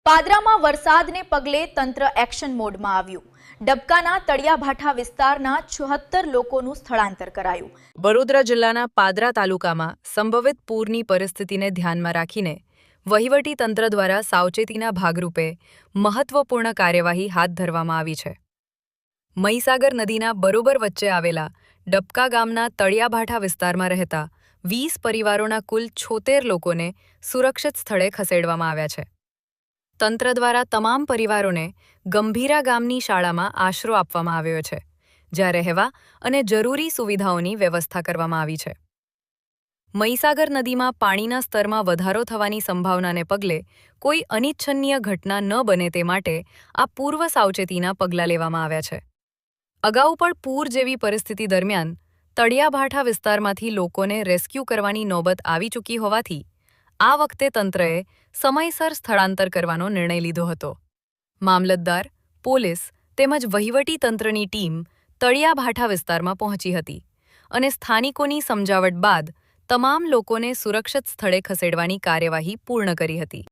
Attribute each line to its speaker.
Speaker 1: પાદરામાં વરસાદને પગલે તંત્ર એક્શન મોડમાં આવ્યું। ડબકાના તળિયાભાઠા વિસ્તારના 76 લોકોનું સ્થળાંતર કરાયું।
Speaker 2: વડોદરા જિલ્લાના પાદરા તાલુકામાં સંભવિત પૂરની પરિસ્થિતિને ધ્યાનમાં રાખીને વહીવટી તંત્ર દ્વારા સાવચેતીના ભાગરૂપે મહત્વપૂર્ણ કાર્યવાહી હાથ ધરવામાં આવી છે। મહીસાગર નદીના બરોબર વચ્ચે આવેલા ડબકા ગામના તળિયાભાઠા વિસ્તારમાં રહેતા 20 પરિવારોના કુલ 76 લોકોને સુરક્ષિત સ્થળે ખસેડવામાં આવ્યા છે। તંત્ર દ્વારા તમામ પરિવારોને ગંભીરા ગામની શાળામાં આશરો આપવામાં આવ્યો છે, જ્યાં રહેવા અને જરૂરી સુવિધાઓની વ્યવસ્થા કરવામાં આવી છે। મહીસાગર નદીમાં પાણીના સ્તરમાં વધારો થવાની સંભાવનાને પગલે કોઈ અનિચ્છનીય ઘટના ન બને તે માટે આ પૂર્વ સાવચેતીના પગલાં લેવામાં આવ્યા છે। અગાઉ પણ પૂર જેવી પરિસ્થિતિ દરમિયાન તળિયાભાઠા વિસ્તારમાંથી લોકોને રેસ્ક્યુ કરવાની નોબત આવી ચૂકી હોવાથી આ વખતે તંત્રએ સમયસર સ્થળાંતર કરવાનો નિર્ણય લીધો હતો। મામલતદાર, પોલીસ તેમજ વહીવટી તંત્રની ટીમ તળિયાભાઠા વિસ્તારમાં પહોંચી હતી અને સ્થાનિકોની સમજાવટ બાદ તમામ લોકોને સુરક્ષિત સ્થળે ખસેડવાની કાર્યવાહી પૂર્ણ કરી હતી।